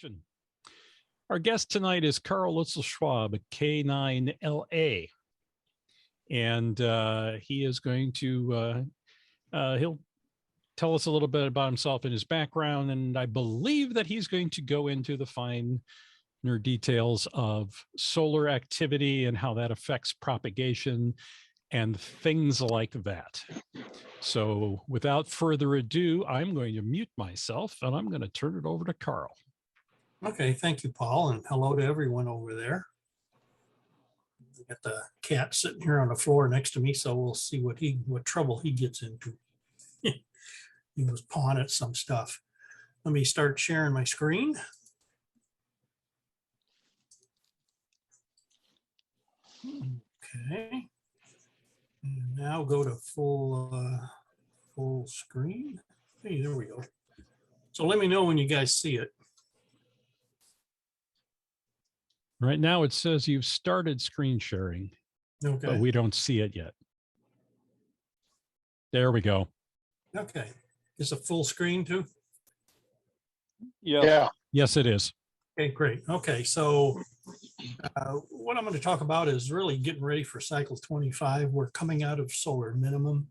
Propagation. Our guest tonight is Luetzelschwab K9LA, and he is going to he'll tell us a little bit about himself and his background, and I believe that he's going to go into the finer details of solar activity and how that affects propagation and things like that. So without further ado, I'm going to mute myself and I'm going to turn it over to Carl. Okay, thank you, Paul, and hello to everyone over there. I got the cat sitting here on the floor next to me, so we'll see what trouble he gets into. He was pawing at some stuff. Let me start sharing my screen. Okay, and now go to full screen. Hey, there we go. So let me know when you guys see it. Right now it says you've started screen sharing, Okay, but we don't see it yet. There we go. Okay, is it full screen too? Yeah. Yes, it is. Okay, great. Okay, so what I'm going to talk about is really getting ready for cycle 25. We're coming out of solar minimum,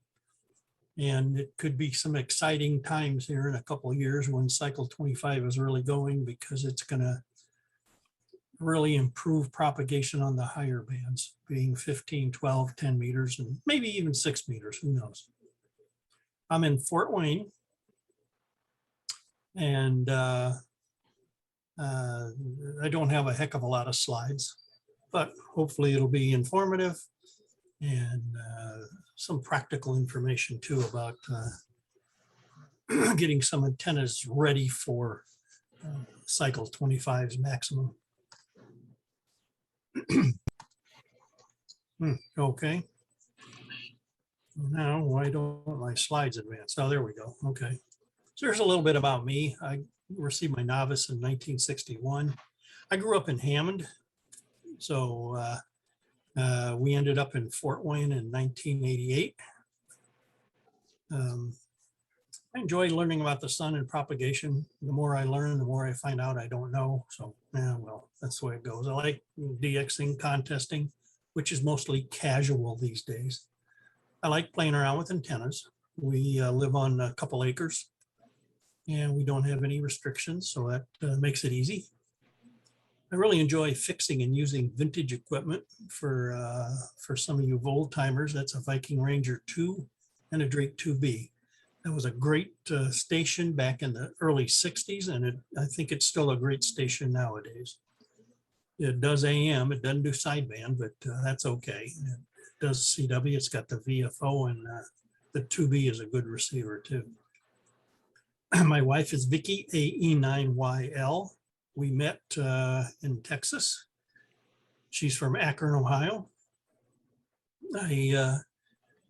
and it could be some exciting times here in a couple of years when cycle 25 is really going, because it's going to really improve propagation on the higher bands, being 15, 12, 10 meters, and maybe even 6 meters, who knows. I'm in Fort Wayne, and I don't have a heck of a lot of slides, but hopefully it'll be informative and some practical information too about getting some antennas ready for cycle 25's maximum. Okay. Now, why don't my slides advance? Oh, there we go. Okay. So there's a little bit about me. I received my novice in 1961. I grew up in Hammond. So we ended up in Fort Wayne in 1988. I enjoy learning about the sun and propagation. The more I learn, the more I find out I don't know. So, well, that's the way it goes. I like DXing, contesting, which is mostly casual these days. I like playing around with antennas. We live on a couple acres, and we don't have any restrictions, so that makes it easy. I really enjoy fixing and using vintage equipment. For some of you old timers, that's a Viking Ranger 2 and a Drake 2B. That was a great station back in the early 60s, and I think it's still a great station nowadays. It does AM, it doesn't do sideband, but that's okay. It does CW, it's got the VFO, and the 2B is a good receiver too. My wife is Vicky, AE9YL. We met in Texas. She's from Akron, Ohio.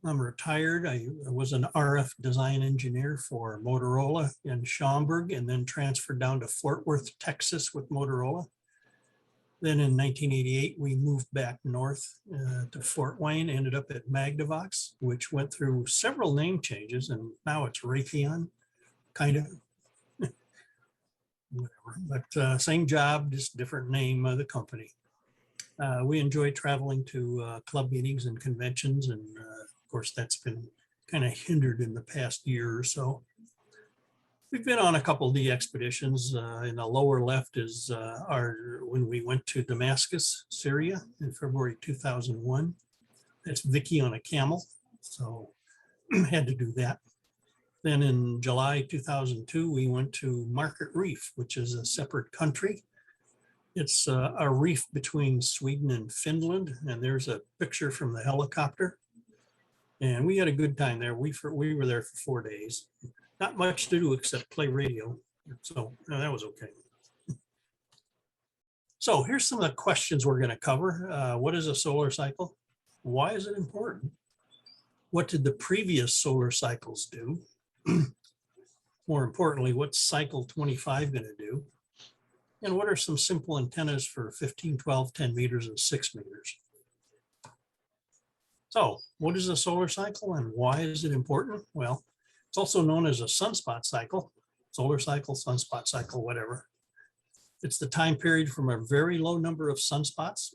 I'm retired. I was an RF design engineer for Motorola in Schaumburg, and then transferred down to Fort Worth, Texas with Motorola. Then in 1988, we moved back north to Fort Wayne, ended up at Magnavox, which went through several name changes, and now it's Raytheon, kind of. Whatever, but same job, just different name of the company. We enjoy traveling to club meetings and conventions, and of course that's been kind of hindered in the past year or so. We've been on a couple of the expeditions. In the lower left is when we went to Damascus, Syria in February 2001. That's Vicky on a camel, so had to do that. Then in July 2002, we went to Market Reef, which is a separate country. It's a reef between Sweden and Finland, and there's a picture from the helicopter. And we had a good time there. We were there for 4 days. Not much to do except play radio, so that was okay. So here's some of the questions we're going to cover. What is a solar cycle? Why is it important? What did the previous solar cycles do? More importantly, what's cycle 25 going to do? And what are some simple antennas for 15, 12, 10 meters, and 6 meters? So what is a solar cycle and why is it important? Well, it's also known as a sunspot cycle, solar cycle, sunspot cycle, whatever. It's the time period from a very low number of sunspots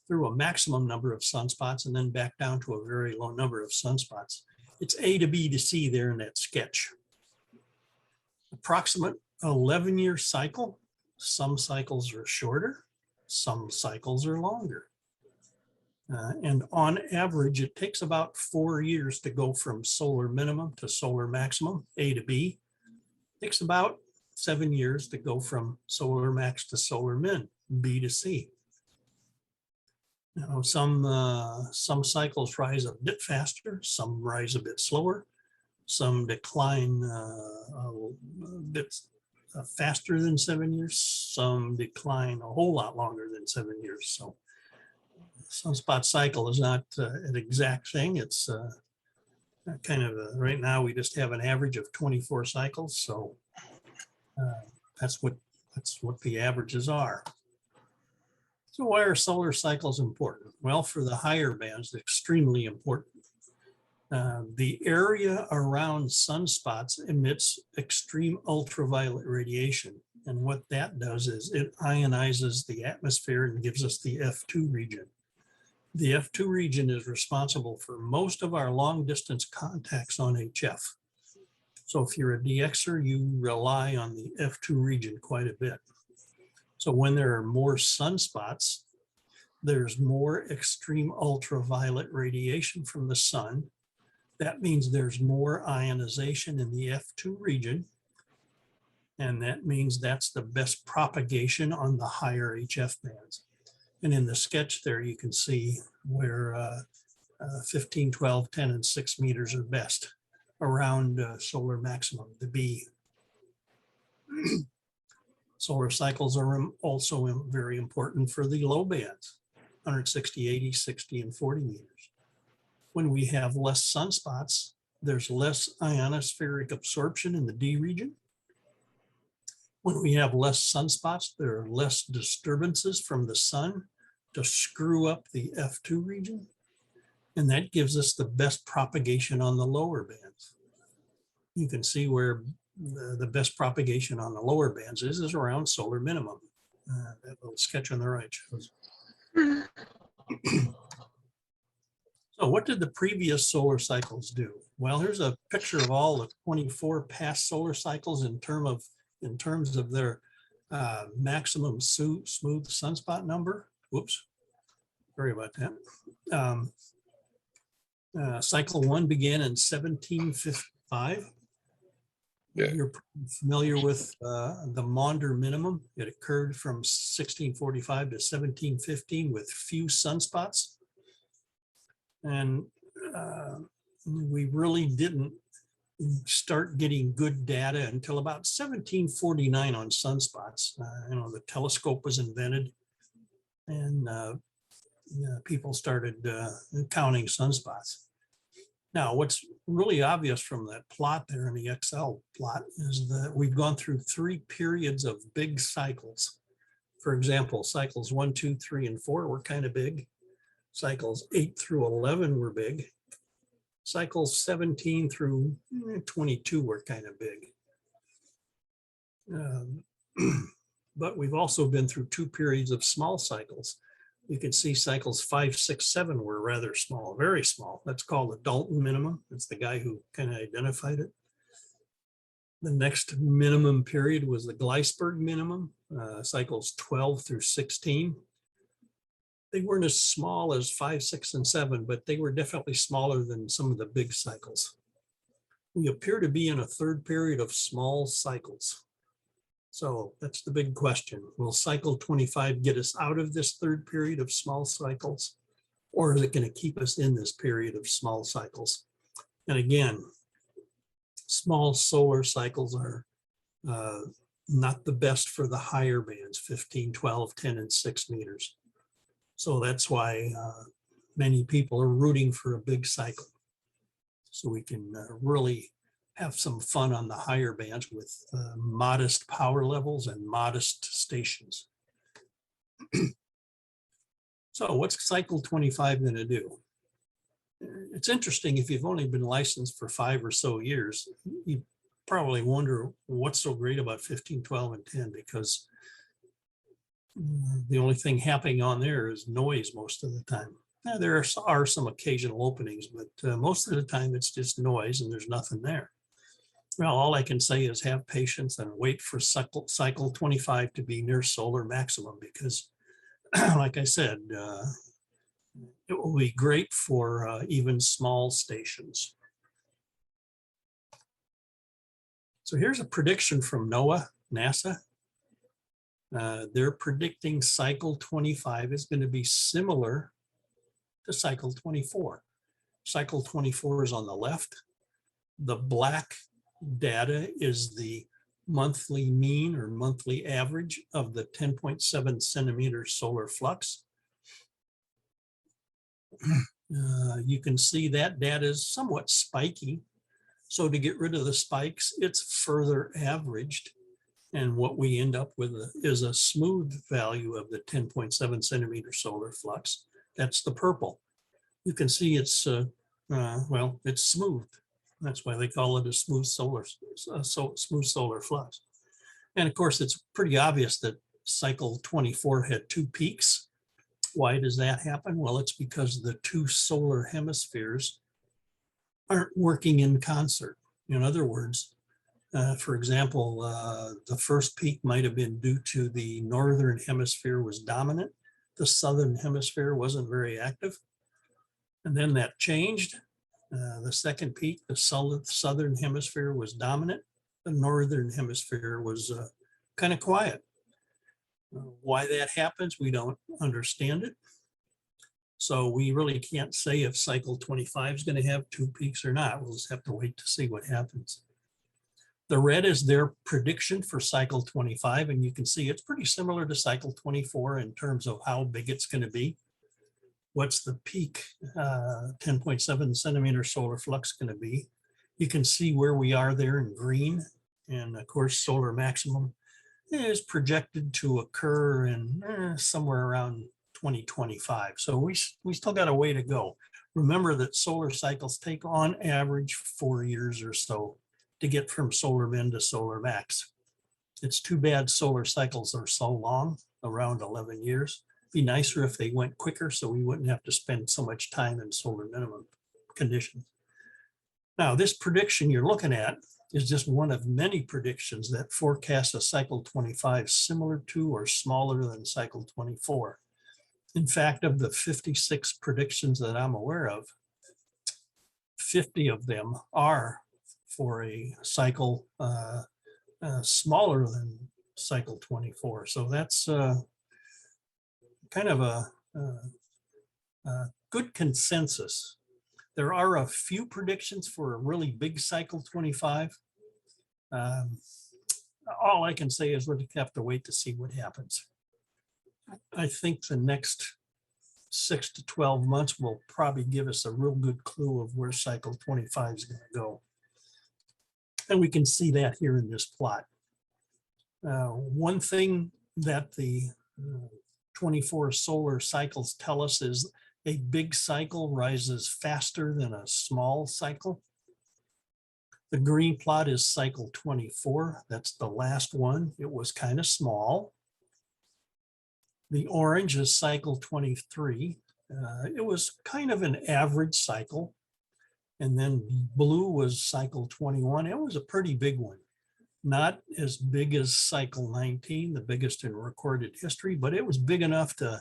through a maximum number of sunspots and then back down to a very low number of sunspots. It's A to B to C there in that sketch. Approximate 11-year cycle. Some cycles are shorter, some cycles are longer. And on average, it takes about 4 years to go from solar minimum to solar maximum, A to B. It takes about 7 years to go from solar max to solar min, B to C. Now, some cycles rise a bit faster, some rise a bit slower, some decline a bit faster than 7 years, some decline a whole lot longer than 7 years. So sunspot cycle is not an exact thing. It's kind of right now we just have an average of 24 cycles. So that's what the averages are. So why are solar cycles important? Well, for the higher bands, extremely important. The area around sunspots emits extreme ultraviolet radiation. And what that does is it ionizes the atmosphere and gives us the F2 region. The F2 region is responsible for most of our long distance contacts on HF. So if you're a DXer, you rely on the F2 region quite a bit. So when there are more sunspots, there's more extreme ultraviolet radiation from the sun. That means there's more ionization in the F2 region. And that means that's the best propagation on the higher HF bands. And in the sketch there, you can see where 15, 12, 10, and 6 meters are best around solar maximum, the B. Solar cycles are also very important for the low bands, 160, 80, 60, and 40 meters. When we have less sunspots, there's less ionospheric absorption in the D region. When we have less sunspots, there are less disturbances from the sun to screw up the F2 region. And that gives us the best propagation on the lower bands. You can see where the best propagation on the lower bands is around solar minimum. That little sketch on the right shows. So what did the previous solar cycles do? Well, here's a picture of all the 24 past solar cycles in terms of their maximum smooth sunspot number. Whoops, sorry about that. Cycle 1 began in 1755. Yeah. You're familiar with the Maunder minimum. It occurred from 1645 to 1715 with few sunspots. And we really didn't start getting good data until about 1749 on sunspots. The telescope was invented and people started counting sunspots. Now, what's really obvious from that plot there in the Excel plot is that we've gone through 3 periods of big cycles. For example, cycles 1, 2, 3, and 4 were kind of big. Cycles 8 through 11 were big. Cycles 17 through 22 were kind of big. But we've also been through 2 periods of small cycles. You can see cycles 5, 6, 7 were rather small, very small. That's called the Dalton minimum. That's the guy who kind of identified it. The next minimum period was the Gleisberg minimum, cycles 12 through 16. They weren't as small as 5, 6, and 7, but they were definitely smaller than some of the big cycles. We appear to be in a 3rd period of small cycles. So that's the big question. Will cycle 25 get us out of this 3rd period of small cycles? Or is it going to keep us in this period of small cycles? And again, small solar cycles are not the best for the higher bands, 15, 12, 10, and 6 meters. So that's why many people are rooting for a big cycle. So we can really have some fun on the higher bands with modest power levels and modest stations. So what's cycle 25 going to do? It's interesting if you've only been licensed for 5 or so years, you probably wonder what's so great about 15, 12, and 10, because the only thing happening on there is noise most of the time. Now, there are some occasional openings, but most of the time it's just noise and there's nothing there. Well, all I can say is have patience and wait for cycle 25 to be near solar maximum, because like I said, it will be great for even small stations. So here's a prediction from NOAA, NASA. They're predicting cycle 25 is going to be similar to cycle 24. Cycle 24 is on the left. The black data is the monthly mean or monthly average of the 10.7 centimeter solar flux. You can see that data is somewhat spiky. So to get rid of the spikes, it's further averaged. And what we end up with is a smooth value of the 10.7 centimeter solar flux. That's the purple. You can see it's, well, it's smooth. That's why they call it a smooth solar flux. And of course, it's pretty obvious that cycle 24 had two peaks. Why does that happen? Well, it's because the two solar hemispheres aren't working in concert. In other words, for example, the first peak might have been due to the northern hemisphere was dominant. The southern hemisphere wasn't very active. And then that changed. The second peak, the southern hemisphere was dominant. The northern hemisphere was kind of quiet. Why that happens, we don't understand it. So we really can't say if cycle 25 is going to have two peaks or not. We'll just have to wait to see what happens. The red is their prediction for cycle 25, and you can see it's pretty similar to cycle 24 in terms of how big it's going to be. What's the peak 10.7 centimeter solar flux going to be? You can see where we are there in green. And of course, solar maximum is projected to occur in somewhere around 2025. So we still got a way to go. Remember that solar cycles take on average 4 years or so to get from solar min to solar max. It's too bad solar cycles are so long, around 11 years. It'd be nicer if they went quicker so we wouldn't have to spend so much time in solar minimum conditions. Now, this prediction you're looking at is just one of many predictions that forecast a cycle 25 similar to or smaller than cycle 24. In fact, of the 56 predictions that I'm aware of, 50 of them are for a cycle smaller than cycle 24. So that's kind of a good consensus. There are a few predictions for a really big cycle 25. All I can say is we'll have to wait to see what happens. I think the next 6 to 12 months will probably give us a real good clue of where cycle 25 is going to go. And we can see that here in this plot. One thing that the 24 solar cycles tell us is a big cycle rises faster than a small cycle. The green plot is cycle 24. That's the last one. It was kind of small. The orange is cycle 23. It was kind of an average cycle. And then blue was cycle 21. It was a pretty big one. Not as big as cycle 19, the biggest in recorded history, but it was big enough to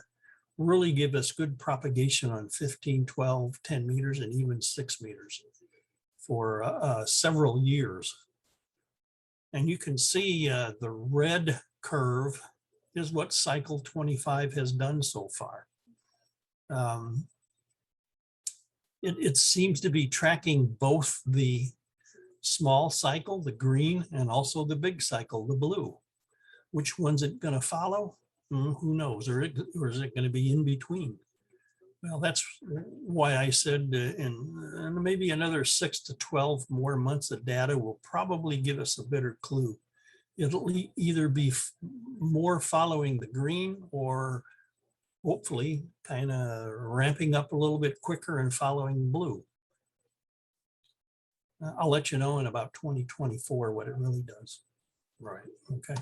really give us good propagation on 15, 12, 10 meters, and even 6 meters for several years. And you can see the red curve is what cycle 25 has done so far. It seems to be tracking both the small cycle, the green, and also the big cycle, the blue. Which one's it going to follow? Who knows? Or is it going to be in between? Well, that's why I said in maybe another 6 to 12 more months of data will probably give us a better clue. It'll either be more following the green or hopefully kind of ramping up a little bit quicker and following blue. I'll let you know in about 2024 what it really does. Right, okay.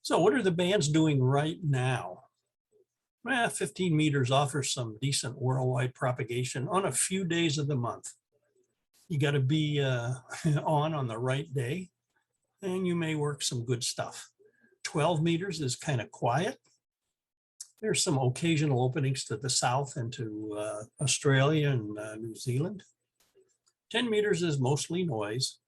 So what are the bands doing right now? Well, 15 meters offers some decent worldwide propagation on a few days of the month. You got to be on the right day, and you may work some good stuff. 12 meters is kind of quiet. There's some occasional openings to the south and to Australia and New Zealand. 10 meters is mostly noise.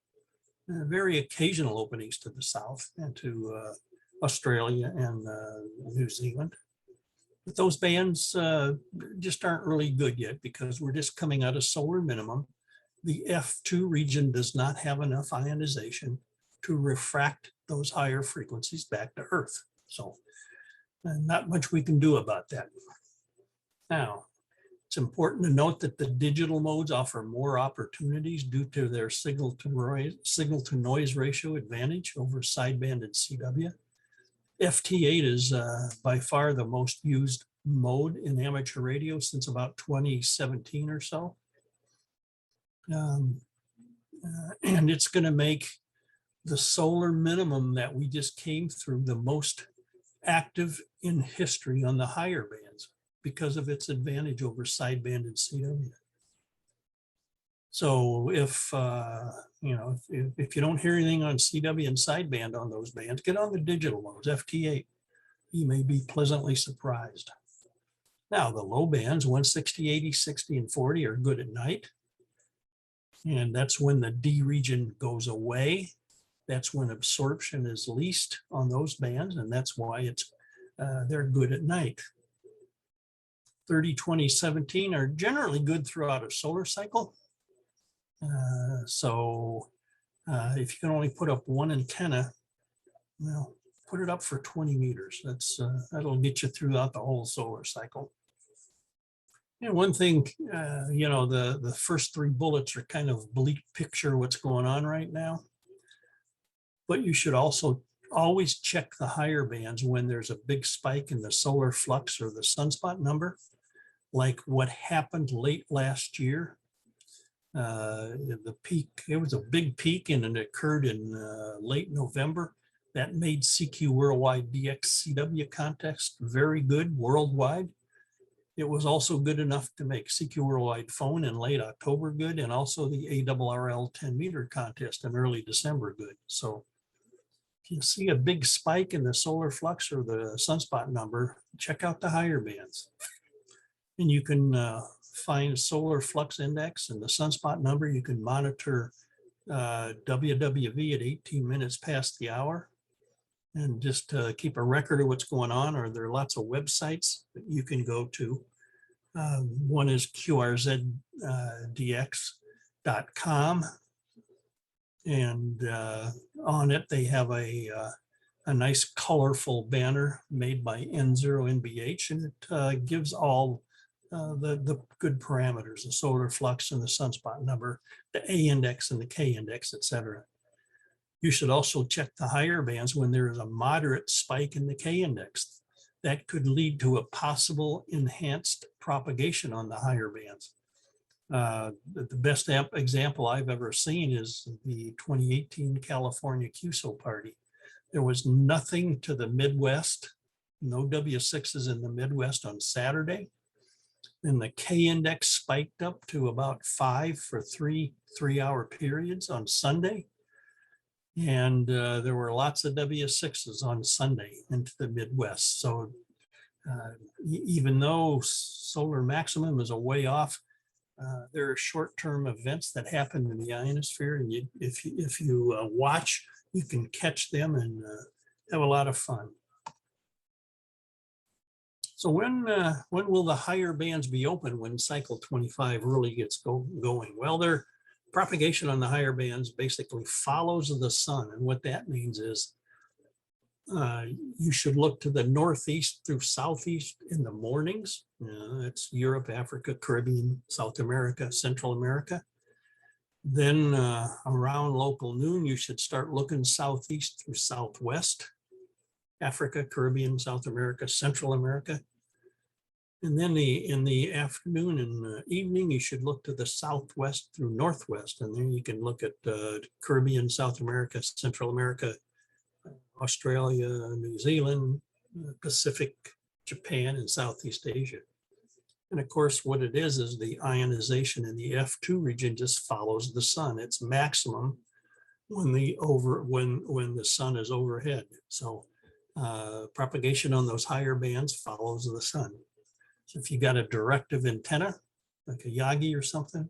Very occasional openings to the south and to Australia and New Zealand. But those bands just aren't really good yet because we're just coming out of solar minimum. The F2 region does not have enough ionization to refract those higher frequencies back to Earth. So not much we can do about that. Now, it's important to note that the digital modes offer more opportunities due to their signal to noise ratio advantage over sideband and CW. FT8 is by far the most used mode in amateur radio since about 2017 or so. And it's going to make the solar minimum that we just came through the most active in history on the higher bands because of its advantage over sideband and CW. So if if you don't hear anything on CW and sideband on those bands, get on the digital modes, FT8. You may be pleasantly surprised. Now the low bands, 160, 80, 60, and 40 are good at night. And that's when the D region goes away. That's when absorption is least on those bands, and that's why they're good at night. 30, 20, 17 are generally good throughout a solar cycle. If you can only put up one antenna, well, put it up for 20 meters. That'll get you throughout the whole solar cycle. And one thing, the first three bullets are kind of bleak picture what's going on right now. But you should also always check the higher bands when there's a big spike in the solar flux or the sunspot number, like what happened late last year. The peak, it was a big peak and it occurred in late November. That made CQ Worldwide DX-CW context very good worldwide. It was also good enough to make CQ Worldwide phone in late October good, and also the ARRL 10 meter contest in early December good. So if you see a big spike in the solar flux or the sunspot number, check out the higher bands. And you can find solar flux index and the sunspot number. You can monitor WWV at 18 minutes past the hour and just keep a record of what's going on. Or there are lots of websites that you can go to. One is QRZDX.com. And on it, they have a nice colorful banner made by N0NBH, and it gives all the good parameters, the solar flux and the sunspot number, the A index and the K index, etc. You should also check the higher bands when there is a moderate spike in the K index. That could lead to a possible enhanced propagation on the higher bands. The best example I've ever seen is the 2018 California QSO party. There was nothing to the Midwest, no W6s in the Midwest on Saturday. And the K index spiked up to about 5 for three-hour periods on Sunday. And there were lots of W6s on Sunday into the Midwest. So even though solar maximum is a way off, there are short-term events that happen in the ionosphere, and if you watch, you can catch them and have a lot of fun. So when will the higher bands be open when cycle 25 really gets going? Well, their propagation on the higher bands basically follows the sun, and what that means is you should look to the northeast through southeast in the mornings. It's Europe, Africa, Caribbean, South America, Central America. Then around local noon, you should start looking southeast through southwest, Africa, Caribbean, South America, Central America. And then in the afternoon and evening, you should look to the southwest through northwest. And then you can look at Caribbean, South America, Central America, Australia, New Zealand, Pacific, Japan, and Southeast Asia. And of course, what it is the ionization in the F2 region just follows the sun. It's maximum when the sun is overhead. So propagation on those higher bands follows the sun. So if you got a directive antenna, like a Yagi or something,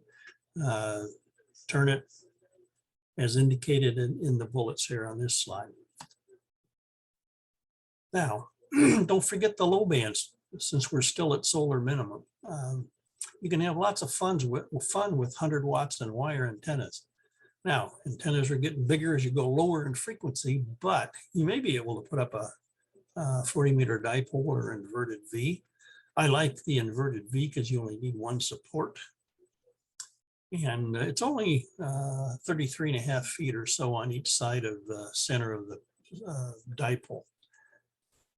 turn it as indicated in the bullets here on this slide. Now, don't forget the low bands, since we're still at solar minimum. You can have lots of fun with 100 watts and wire antennas. Now, antennas are getting bigger as you go lower in frequency, but you may be able to put up a 40 meter dipole or inverted V. I like the inverted V because you only need one support. And it's only 33.5 feet or so on each side of the center of the dipole.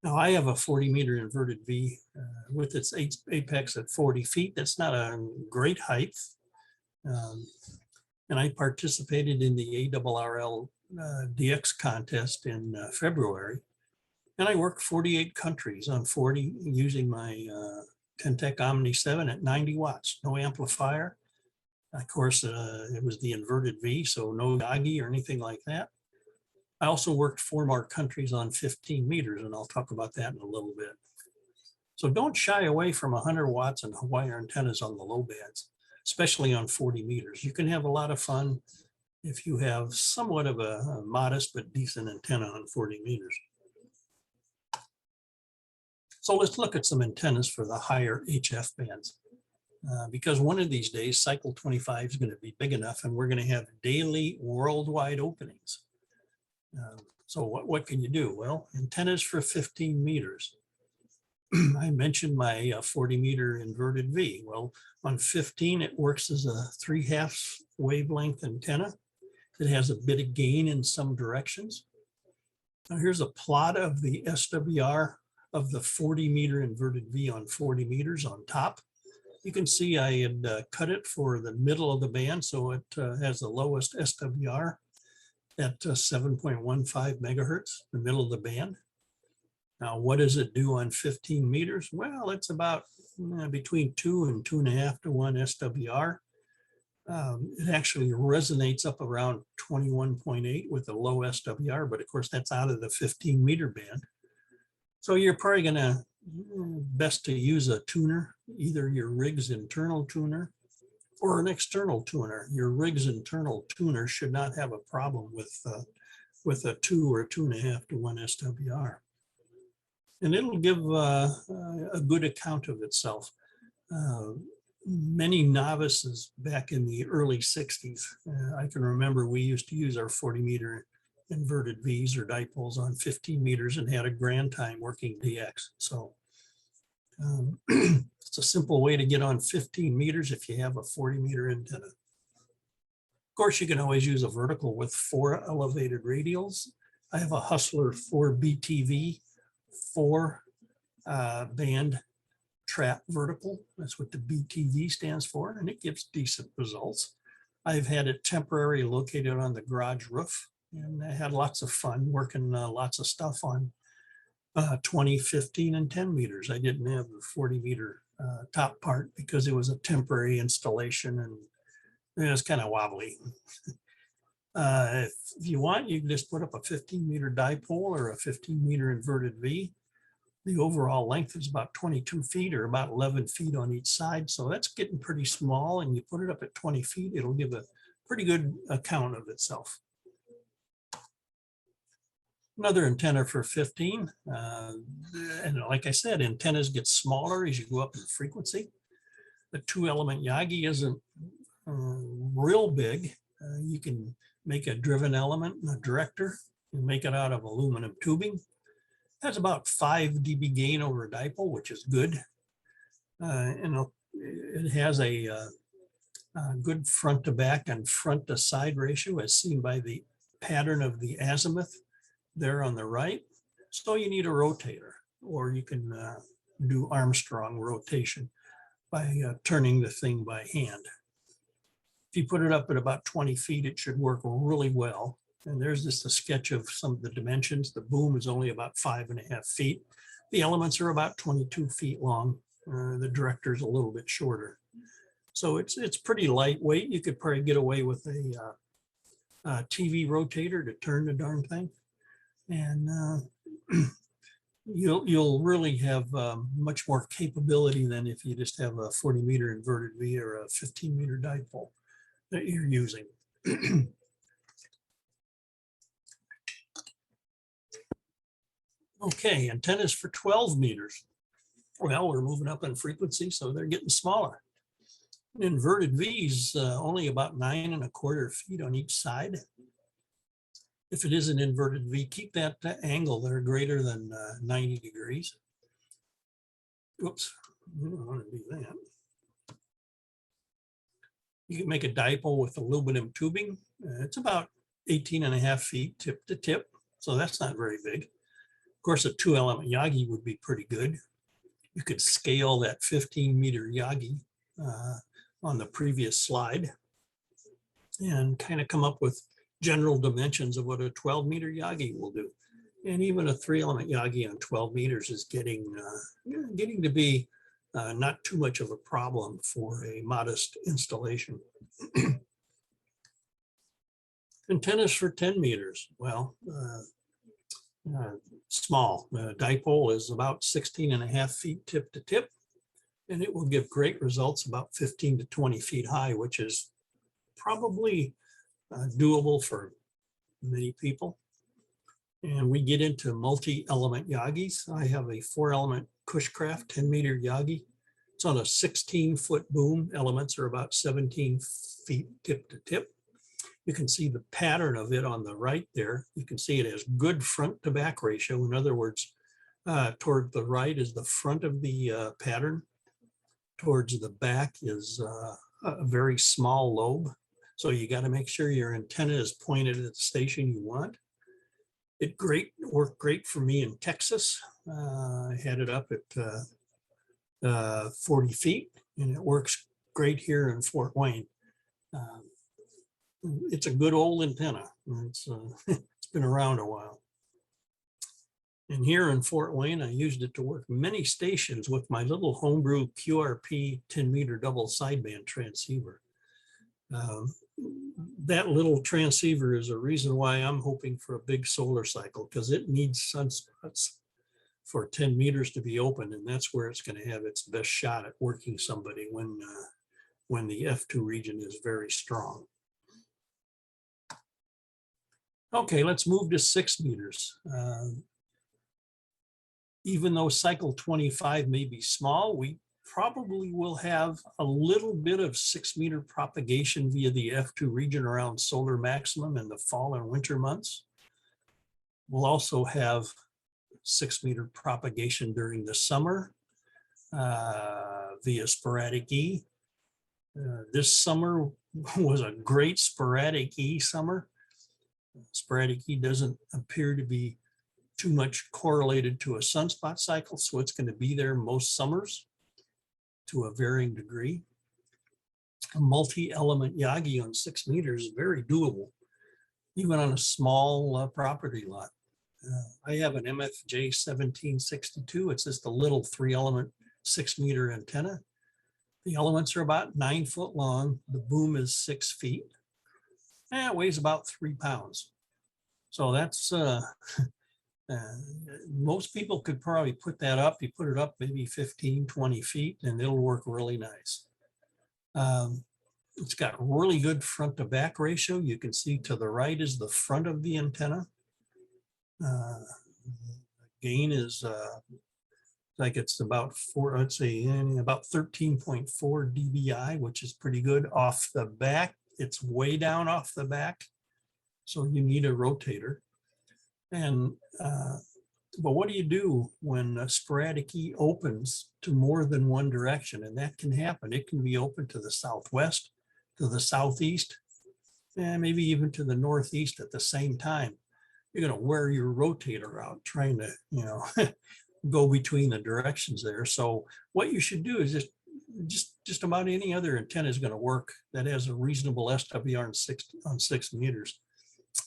Now I have a 40 meter inverted V with its apex at 40 feet. That's not a great height. And I participated in the ARRL DX contest in February. And I worked 48 countries on 40 using my Tentec Omni 7 at 90 watts, no amplifier. Of course, it was the inverted V, so no Yagi or anything like that. I also worked 4 more countries on 15 meters, and I'll talk about that in a little bit. So don't shy away from 100 watts and wire antennas on the low bands, especially on 40 meters. You can have a lot of fun if you have somewhat of a modest but decent antenna on 40 meters. So let's look at some antennas for the higher HF bands. Because one of these days, cycle 25 is going to be big enough and we're going to have daily worldwide openings. So what can you do? Well, antennas for 15 meters. I mentioned my 40 meter inverted V. Well, on 15, it works as a 3/2 wavelength antenna. It has a bit of gain in some directions. Now here's a plot of the SWR of the 40 meter inverted V on 40 meters on top. You can see I had cut it for the middle of the band, so it has the lowest SWR at 7.15 megahertz, the middle of the band. Now, what does it do on 15 meters? Well, it's about between 2 and 2.5 to 1 SWR. It actually resonates up around 21.8 with a low SWR, but of course that's out of the 15 meter band. So you're probably gonna best to use a tuner, either your rig's internal tuner or an external tuner. Your rig's internal tuner should not have a problem with a 2 or 2.5 to 1 SWR. And it'll give a good account of itself. Many novices back in the early 60s, I can remember we used to use our 40 meter inverted Vs or dipoles on 15 meters and had a grand time working DX. So it's a simple way to get on 15 meters if you have a 40 meter antenna. Of course, you can always use a vertical with 4 elevated radials. I have a Hustler 4 BTV 4 band trap vertical. That's what the BTV stands for, and it gives decent results. I've had it temporarily located on the garage roof, and I had lots of fun working lots of stuff on 20, 15, and 10 meters. I didn't have the 40 meter top part because it was a temporary installation and it was kind of wobbly. If you want, you can just put up a 15 meter dipole or a 15 meter inverted V. The overall length is about 22 feet or about 11 feet on each side. So that's getting pretty small, and you put it up at 20 feet, it'll give a pretty good account of itself. Another antenna for 15. And like I said, antennas get smaller as you go up in frequency. The 2-element Yagi isn't real big. You can make a driven element and a director and make it out of aluminum tubing. It has about 5 dB gain over a dipole, which is good. And it has a good front to back and front to side ratio as seen by the pattern of the azimuth there on the right. So you need a rotator, or you can do Armstrong rotation by turning the thing by hand. If you put it up at about 20 feet, it should work really well. And there's just a sketch of some of the dimensions. The boom is only about 5.5 feet. The elements are about 22 feet long. The director is a little bit shorter. So it's pretty lightweight. You could probably get away with a TV rotator to turn the darn thing. And you'll really have much more capability than if you just have a 40-meter inverted V or a 15-meter dipole that you're using. Okay, antennas for 12 meters. Well, we're moving up in frequency, so they're getting smaller. An inverted V is only about 9.25 feet on each side. If it is an inverted V, keep that angle there greater than 90 degrees. Whoops, I don't want to do that. You can make a dipole with aluminum tubing. It's about 18.5 feet tip to tip, so that's not very big. Of course, a 2-element Yagi would be pretty good. You could scale that 15-meter Yagi on the previous slide and kind of come up with general dimensions of what a 12-meter Yagi will do. And even a 3-element Yagi on 12 meters is getting to be not too much of a problem for a modest installation. Antennas for 10 meters. Well, small. Dipole is about 16.5 feet tip to tip, and it will give great results about 15 to 20 feet high, which is probably doable for many people. And we get into multi-element Yagis. I have a 4-element Cushcraft 10-meter Yagi. It's on a 16-foot boom. Elements are about 17 feet tip to tip. You can see the pattern of it on the right there. You can see it has good front to back ratio. In other words, toward the right is the front of the pattern. Towards the back is a very small lobe. So you got to make sure your antenna is pointed at the station you want. It worked great for me in Texas. I had it up at 40 feet, and it works great here in Fort Wayne. It's a good old antenna. It's been around a while. And here in Fort Wayne, I used it to work many stations with my little homebrew QRP 10-meter double sideband transceiver. That little transceiver is a reason why I'm hoping for a big solar cycle, because it needs sunspots for 10 meters to be open, and that's where it's going to have its best shot at working somebody when the F2 region is very strong. Okay, let's move to 6 meters. Even though cycle 25 may be small, we probably will have a little bit of 6-meter propagation via the F2 region around solar maximum in the fall and winter months. We'll also have 6-meter propagation during the summer via sporadic E. This summer was a great sporadic E summer. Sporadic E doesn't appear to be too much correlated to a sunspot cycle, so it's going to be there most summers to a varying degree. A multi-element Yagi on 6 meters is very doable, even on a small property lot. I have an MFJ 1762. It's just a little 3-element 6-meter antenna. The elements are about 9 foot long. The boom is 6 feet. And it weighs about 3 pounds. So that's, most people could probably put that up. You put it up maybe 15, 20 feet, and it'll work really nice. It's got really good front to back ratio. You can see to the right is the front of the antenna. Gain is like it's about about 13.4 dBi, which is pretty good. Off the back, it's way down off the back, so you need a rotator. And but what do you do when a sporadic E opens to more than one direction? And that can happen. It can be open to the southwest, to the southeast, and maybe even to the northeast at the same time. You're going to wear your rotator out trying to, go between the directions there. So what you should do is just about any other antenna is going to work that has a reasonable SWR on 6 meters.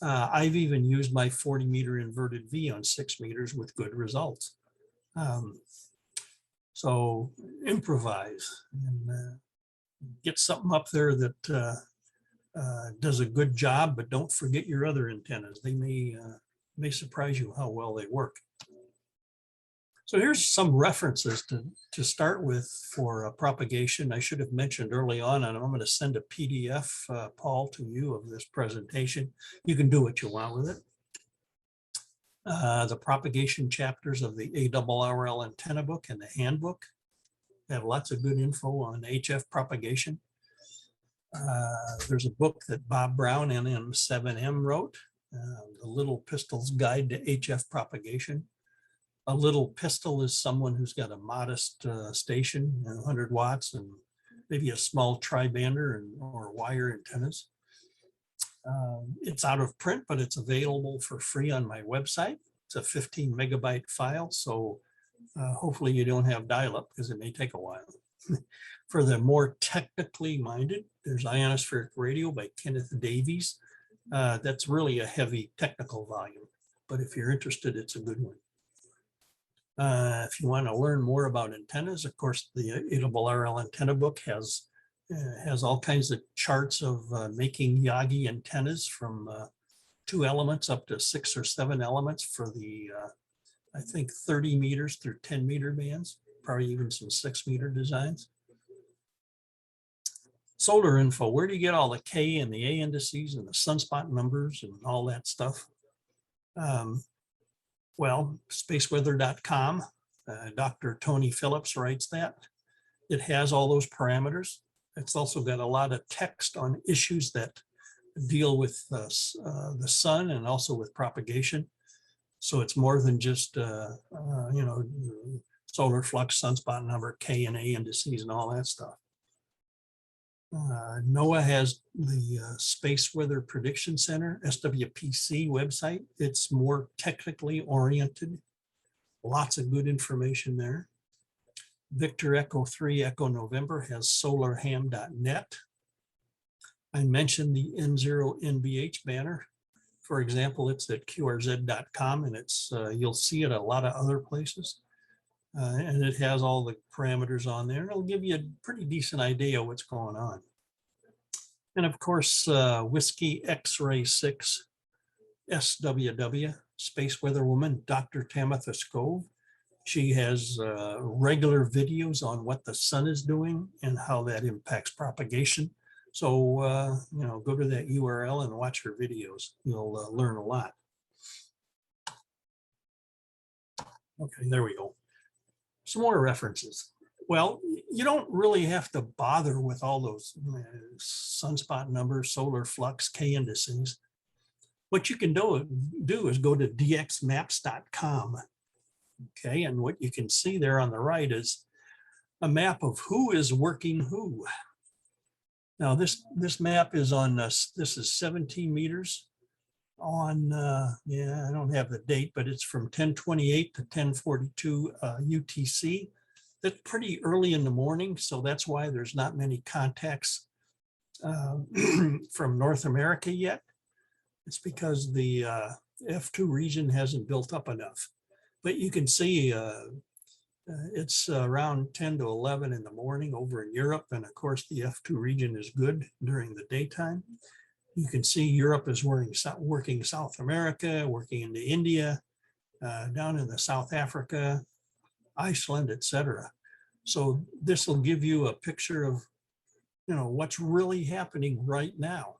I've even used my 40 meter inverted V on 6 meters with good results. So improvise and get something up there that does a good job, but don't forget your other antennas. They may surprise you how well they work. So here's some references to start with for propagation. I should have mentioned early on, and I'm going to send a PDF, Paul, to you of this presentation. You can do what you want with it. The propagation chapters of the ARRL antenna book and the handbook have lots of good info on HF propagation. There's a book that Bob Brown, NM7M, wrote, The Little Pistol's Guide to HF Propagation. A little pistol is someone who's got a modest station, 100 watts, and maybe a small tri-bander or wire antennas. It's out of print, but it's available for free on my website. It's a 15 megabyte file, so hopefully you don't have dial-up because it may take a while. For the more technically minded, there's Ionospheric Radio by Kenneth Davies. That's really a heavy technical volume, but if you're interested, it's a good one. If you want to learn more about antennas, of course, the ARRL antenna book has all kinds of charts of making Yagi antennas from 2 elements up to 6 or 7 elements for the, I think, 30 meters through 10 meter bands, probably even some 6 meter designs. Solar info, where do you get all the K and the A indices and the sunspot numbers and all that stuff? Well, spaceweather.com, Dr. Tony Phillips writes that. It has all those parameters. It's also got a lot of text on issues that deal with the sun and also with propagation. So it's more than just, solar flux, sunspot number, K and A indices and all that stuff. NOAA has the Space Weather Prediction Center, SWPC website. It's more technically oriented. Lots of good information there. Victor Echo 3 Echo November has solarham.net. I mentioned the N0NBH banner. For example, it's at qrz.com, and it's you'll see it a lot of other places. And it has all the parameters on there. It'll give you a pretty decent idea of what's going on. And of course, Whiskey X-Ray 6 SWW, Space Weather Woman, Dr. Tamitha Scove. She has regular videos on what the sun is doing and how that impacts propagation. So, go to that URL and watch her videos. You'll learn a lot. Okay, there we go. Some more references. Well, you don't really have to bother with all those sunspot numbers, solar flux, K indices. What you can do is go to dxmaps.com. Okay, and what you can see there on the right is a map of who is working who. Now this map is on, this is 17 meters on, I don't have the date, but it's from 1028 to 1042 UTC. That's pretty early in the morning, so that's why there's not many contacts from North America yet. It's because the F2 region hasn't built up enough. But you can see it's around 10 to 11 in the morning over in Europe. And of course, the F2 region is good during the daytime. You can see Europe is working South America, working into India, down in the South Africa, Iceland, etc. So this will give you a picture of, what's really happening right now.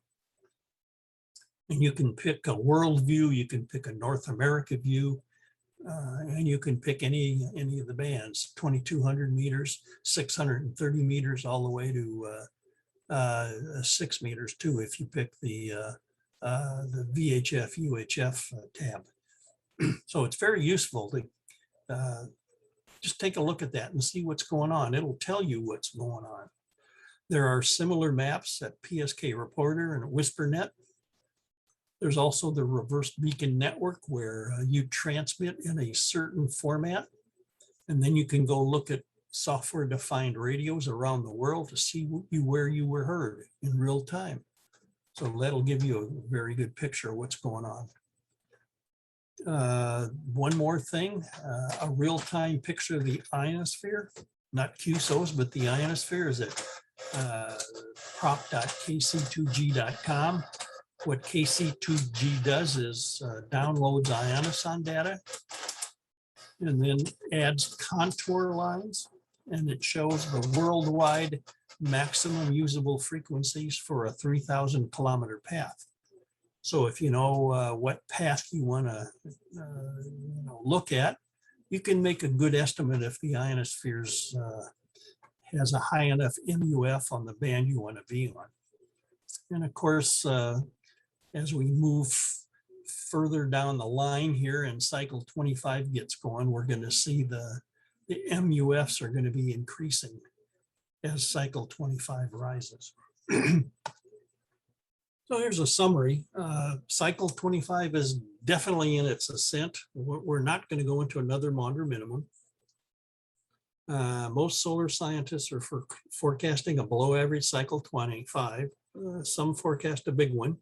And you can pick a world view, you can pick a North America view, and you can pick any of the bands, 2,200 meters, 630 meters, all the way to 6 meters too, if you pick the VHF, UHF tab. So it's very useful to just take a look at that and see what's going on. It'll tell you what's going on. There are similar maps at PSK Reporter and WhisperNet. There's also the reverse beacon network where you transmit in a certain format And then you can go look at software-defined radios around the world to see where you were heard in real time. So that'll give you a very good picture of what's going on. One more thing, a real-time picture of the ionosphere, not QSOs, but the ionosphere is at prop.kc2g.com. What KC2G does is downloads ionoson data and then adds contour lines, and it shows the worldwide maximum usable frequencies for a 3,000 kilometer path. So if you know what path you want to look at, you can make a good estimate if the ionosphere has a high enough MUF on the band you want to be on. And of course, as we move further down the line here and cycle 25 gets going, we're going to see the MUFs are going to be increasing as cycle 25 rises. So here's a summary. Cycle 25 is definitely in its ascent. We're not going to go into another Maunder minimum. Most solar scientists are forecasting a below average cycle 25. Some forecast a big one.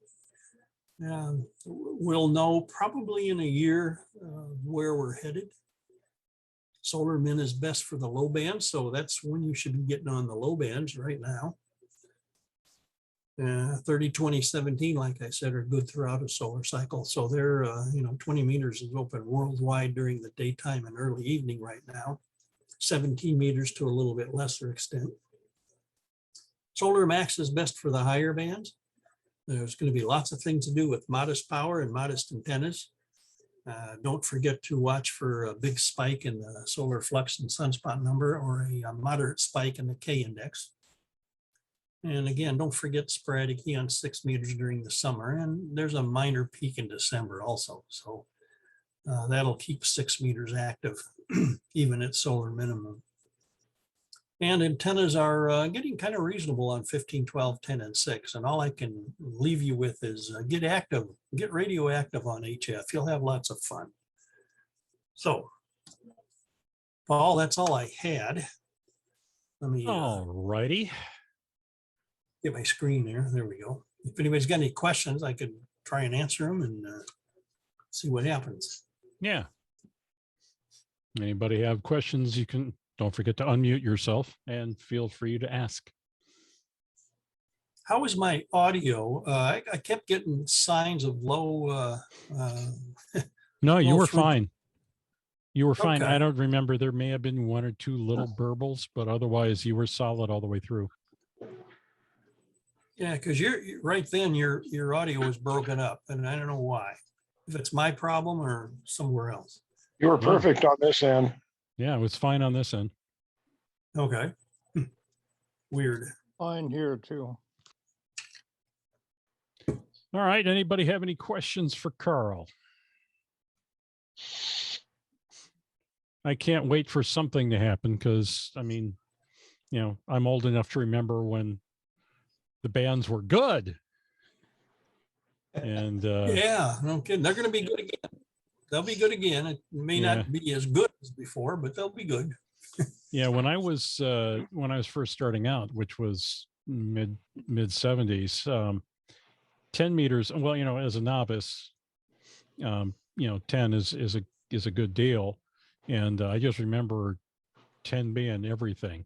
We'll know probably in a year where we're headed. Solar min is best for the low bands, so that's when you should be getting on the low bands right now. 30, 20, 17, like I said, are good throughout a solar cycle. So they're, 20 meters is open worldwide during the daytime and early evening right now. 17 meters to a little bit lesser extent. Solar max is best for the higher bands. There's going to be lots of things to do with modest power and modest antennas. Don't forget to watch for a big spike in the solar flux and sunspot number, or a moderate spike in the K index. And again, don't forget sporadic on 6 meters during the summer. And there's a minor peak in December also. So that'll keep 6 meters active, even at solar minimum. And antennas are getting kind of reasonable on 15, 12, 10, and 6. And all I can leave you with is get active, get radioactive on HF. You'll have lots of fun. So, Paul, that's all I had. Let me all righty. Get my screen there. There we go. If anybody's got any questions, I could try and answer them and see what happens. Yeah. Anybody have questions, you can, don't forget to unmute yourself and feel free to ask. How is my audio? I kept getting signs of low. No, you were fine. You were fine. Okay. I don't remember. There may have been one or two little burbles, but otherwise you were solid all the way through. Yeah, because you're right then your audio was broken up, and I don't know why. If it's my problem or somewhere else. You were perfect on this end. Yeah, it was fine on this end. Okay. Weird. Fine here too. All right. Anybody have any questions for Carl? I can't wait for something to happen because, I mean, I'm old enough to remember when the bands were good. And yeah, no kidding. They're going to be good again. They'll be good again. It may not be as good as before, but they'll be good. Yeah, when I was first starting out, which was mid 70s, 10 meters. Well, as a novice, 10 is a good deal, and I just remember 10 being everything,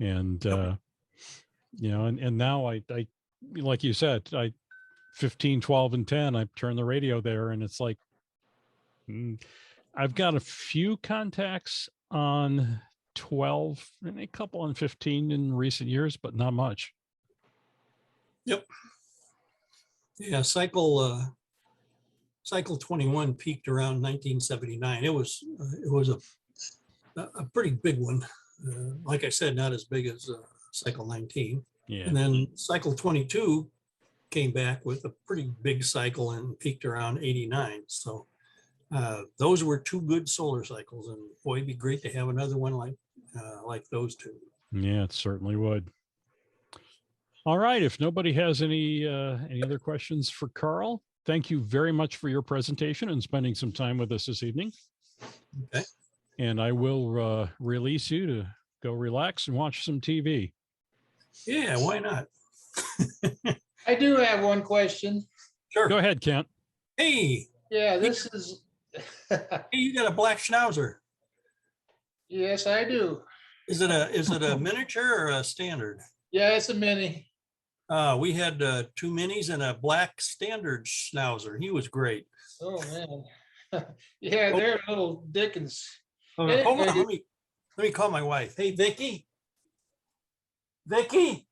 and and now I like you said, 15, 12, and 10, I turn the radio there, and it's like I've got a few contacts on 12 and a couple on 15 in recent years, but not much. Yep. Yeah, cycle 21 peaked around 1979. It was a pretty big one. Like I said, not as big as cycle 19. Yeah. And then cycle 22 came back with a pretty big cycle and peaked around 89. So those were two good solar cycles, and boy, it'd be great to have another one like those two. Yeah, it certainly would. All right. If nobody has any other questions for Carl, thank you very much for your presentation and spending some time with us this evening. Okay. and I will release you to go relax and watch some TV. Yeah, why not? I do have one question. Sure. Go ahead, Kent. Hey, Yeah, this is, hey, you got a black schnauzer. yes, I do. Is it a miniature or a standard? Yeah, it's a mini. We had 2 minis and a black standard schnauzer. He was great. Oh, man. Yeah, they're little Dickens. Hold on, Anyway, let me call my wife. Hey, Vicky. Vicky.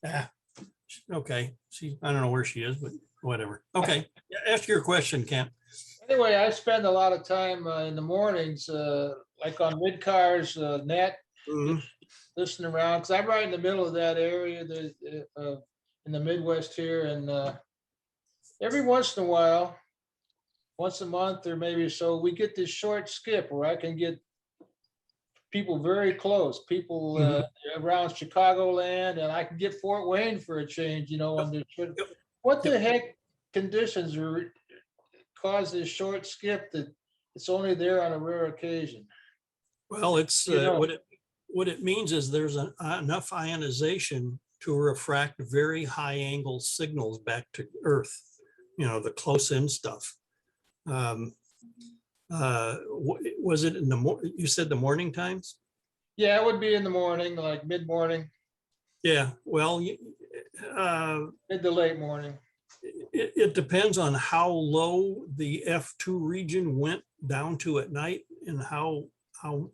Ah, okay. I don't know where she is, but whatever. Okay. Ask your question, Kent. anyway, I spend a lot of time in the mornings, like on mid-cars, net, Mhm. listening around, because I'm right in the middle of that area in the Midwest here. And every once in a while, once a month or maybe so, we get this short skip where I can get people very close, people around Chicagoland, and I can get Fort Wayne for a change, on the trip. What the heck conditions cause this short skip that it's only there on a rare occasion? Well, it's You know. what it means is there's enough ionization to refract very high angle signals back to Earth, the close in stuff. Was it in you said the morning times? Yeah, it would be in the morning, like mid-morning, Yeah, well, mid to late morning. it depends on how low the F2 region went down to at night and how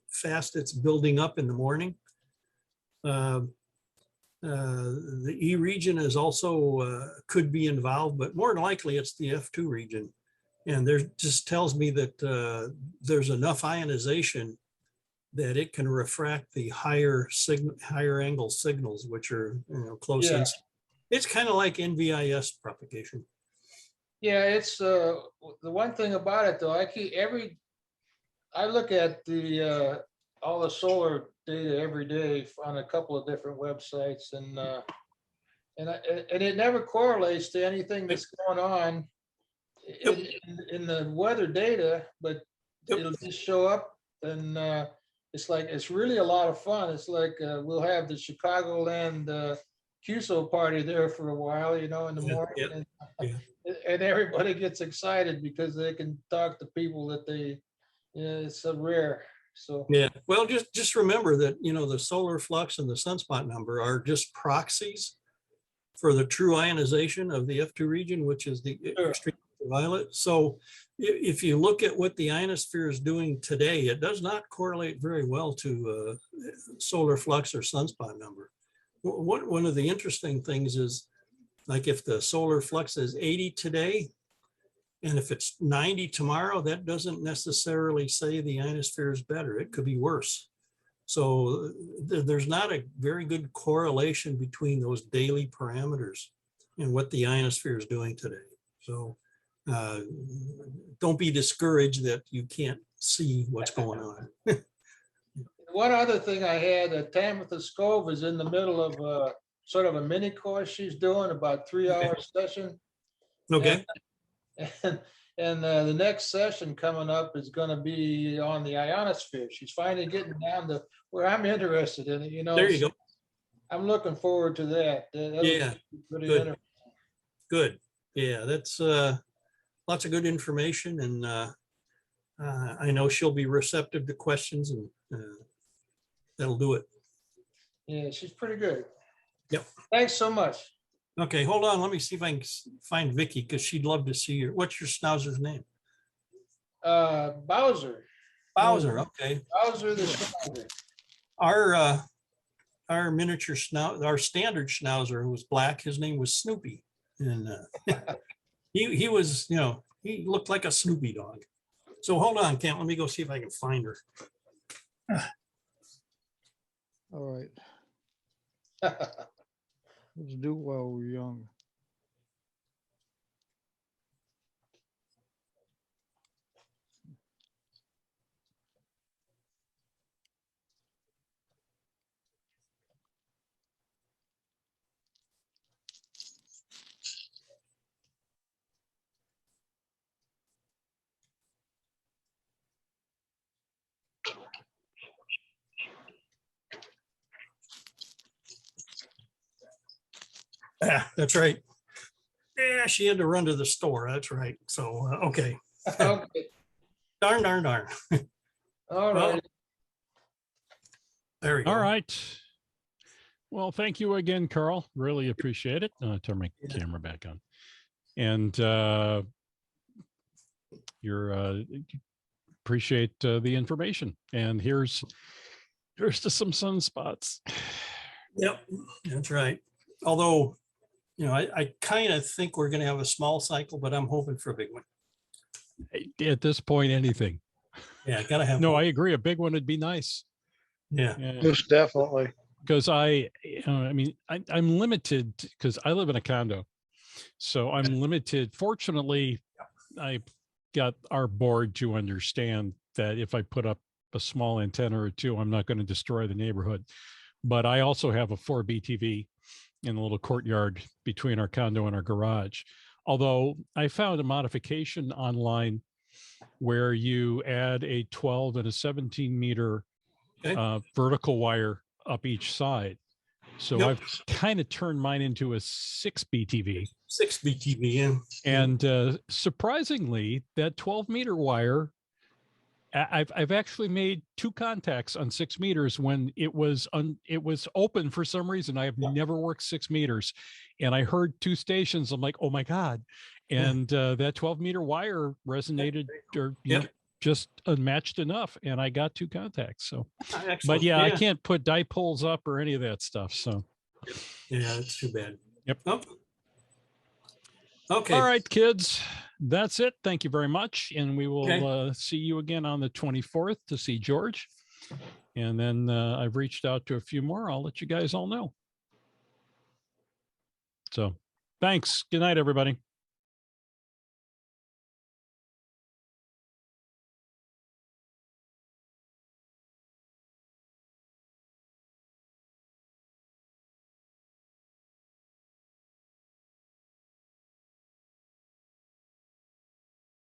fast it's building up in the morning. The E region is also could be involved, but more than likely it's the F2 region. And there just tells me that there's enough ionization that it can refract the higher angle signals, which are close in. It's kind of like NVIS propagation. Yeah, it's the one thing about it though. I look at the all the solar data every day on a couple of different websites, and it never correlates to anything that's going on in the weather data, but it'll just show up, and it's really a lot of fun. It's like we'll have the Chicagoland QSO party there for a while, in the morning, and everybody gets excited because they can talk to people that it's so rare. So yeah, well, just remember that the solar flux and the sunspot number are just proxies for the true ionization of the F2 region, which is the extreme ultraviolet. So if you look at what the ionosphere is doing today, it does not correlate very well to solar flux or sunspot number. One of the interesting things is, like, if the solar flux is 80 today, and if it's 90 tomorrow, that doesn't necessarily say the ionosphere is better. It could be worse. So there's not a very good correlation between those daily parameters and what the ionosphere is doing today. So don't be discouraged that you can't see what's going on. one other thing I had, Tamitha Scove is in the middle of sort of a mini course she's doing, about 3-hour session. Okay. And the next session coming up is going to be on the ionosphere. She's finally getting down to where I'm interested in it. There you go. I'm looking forward to that. Yeah. Pretty Good. interesting. Good. Yeah, that's lots of good information, and I know she'll be receptive to questions, and that'll do it. Yeah, she's pretty good. Yep. Thanks so much. Okay, hold on. Let me see if I can find Vicky, because she'd love to see you. What's your schnauzer's name? Bowser. Bowser. Okay. Bowser the Schnauzer. Our miniature schnauzer, our standard schnauzer, who was black, his name was Snoopy, and he was, he looked like a Snoopy dog. So hold on, Kent. Let me go see if I can find her. All right. Let's do while we're young. Yeah, that's right. Yeah, she had to run to the store. That's right. So, okay. Okay, Darn, darn, darn. all Well, right. there we go. All right. Well, thank you again, Carl. Really appreciate it. Turn my Yeah. camera back on. And you're appreciate the information. And here's to some sunspots. Yep, that's right. Although, I kind of think we're going to have a small cycle, but I'm hoping for a big one. At this point, anything. Yeah, gotta have. No, hope. I agree. A big one would be nice. Yeah. Most definitely. Because I'm limited because I live in a condo, so I'm limited. Fortunately, I got our board to understand that if I put up a small antenna or two, I'm not going to destroy the neighborhood. But I also have a 4 BTV in a little courtyard between our condo and our garage. Although I found a modification online where you add a 12 and a 17 meter Okay. vertical wire up each side. So Yep. I've kind of turned mine into a 6 BTV. 6 BTV in. And surprisingly, that 12 meter wire, I've actually made 2 contacts on 6 meters when it was open for some reason. I have never worked 6 meters, and I heard 2 stations. I'm like, oh my god! And that 12 meter wire resonated, or just unmatched enough, and I got 2 contacts. So, Excellent. but yeah, I can't put dipoles up or any of that stuff. So, yeah, it's too bad. Yep. Oh. Okay. All right, kids, that's it. Thank you very much. And we will see you again on the 24th to see George. And then I've reached out to a few more. I'll let you guys all know. So thanks. Good night, everybody.